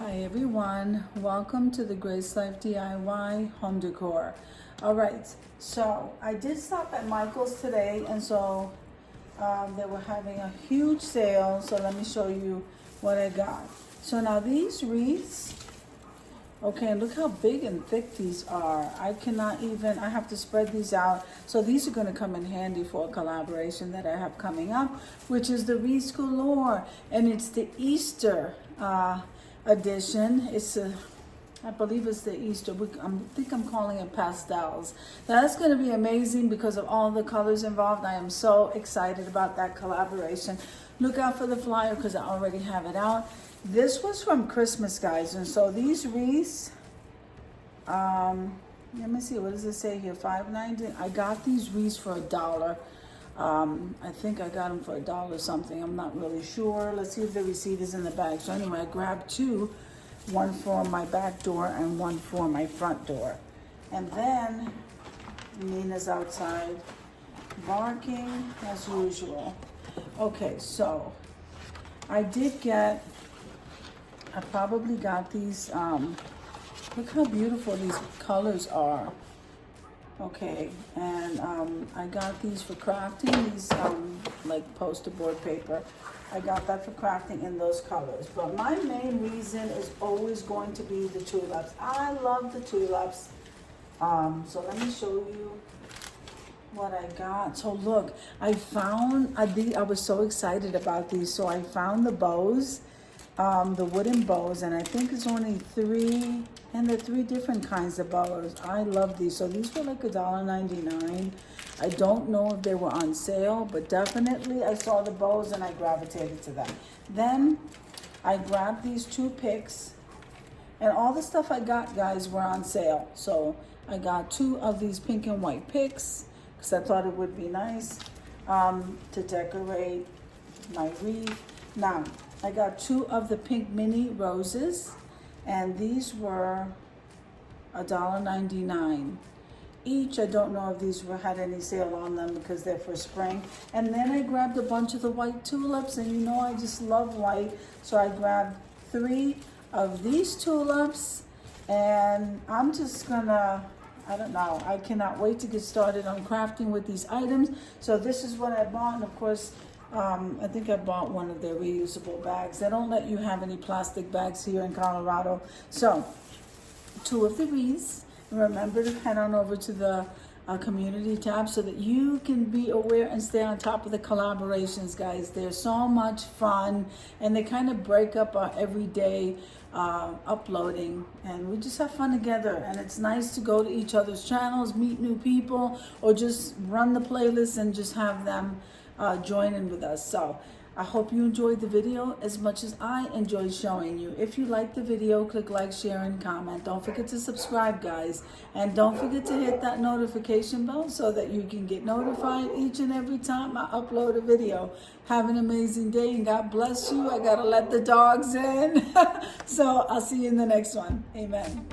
Hi everyone, welcome to the Grace Life DIY home decor. All right, so I did stop at Michael's today, and so they were having a huge sale. So let me show you what I got. So now these wreaths, okay, look how big and thick these are. I have to spread these out. So these are going to come in handy for a collaboration that I have coming up, which is the Wreaths Galore, and it's the Easter edition. I believe it's the Easter. I think I'm calling it pastels. That's going to be amazing because of all the colors involved. I am so excited about that collaboration. Look out for the flyer because I already have it out. This was from Christmas, guys, and so these wreaths, let me see, what does it say here? $5.90. I got these wreaths for $1. I think I got them for $1 something. I'm not really sure. Let's see if the receipt is in the bag. So anyway, I grabbed two, one for my back door and one for my front door. And then Nina's outside barking as usual. Okay, so I probably got these, look how beautiful these colors are. Okay, and I got these for crafting, these like poster board paper. I got that for crafting in those colors. But my main reason is always going to be the tulips. I love the tulips. So let me show you what I got. So look, I found, I was so excited about these. So I found the bows, the wooden bows, and I think it's only three, and they're three different kinds of bows. I love these. So these were like $1.99. I don't know if they were on sale, but definitely I saw the bows and I gravitated to them. Then I grabbed these two picks, and all the stuff I got, guys, were on sale. So I got two of these pink and white picks because I thought it would be nice to decorate my wreath. Now, I got two of the pink mini roses, and these were $1.99 each. I don't know if these had any sale on them because they're for spring. And then I grabbed a bunch of the white tulips, and you know I just love white. So I grabbed three of these tulips, and I'm just gonna, I don't know, I cannot wait to get started on crafting with these items. So this is what I bought, and of course, I think I bought one of their reusable bags. They don't let you have any plastic bags here in Colorado. So, two of the wreaths. Remember to head on over to the community tab so that you can be aware and stay on top of the collaborations, guys. They're so much fun, and they kind of break up our everyday uploading, and we just have fun together. And it's nice to go to each other's channels, meet new people, or just run the playlist and just have them join in with us. So I hope you enjoyed the video as much as I enjoyed showing you. If you liked the video, click like, share, and comment. Don't forget to subscribe, guys. And don't forget to hit that notification bell so that you can get notified each and every time I upload a video. Have an amazing day, and God bless you. I gotta let the dogs in. So I'll see you in the next one. Amen.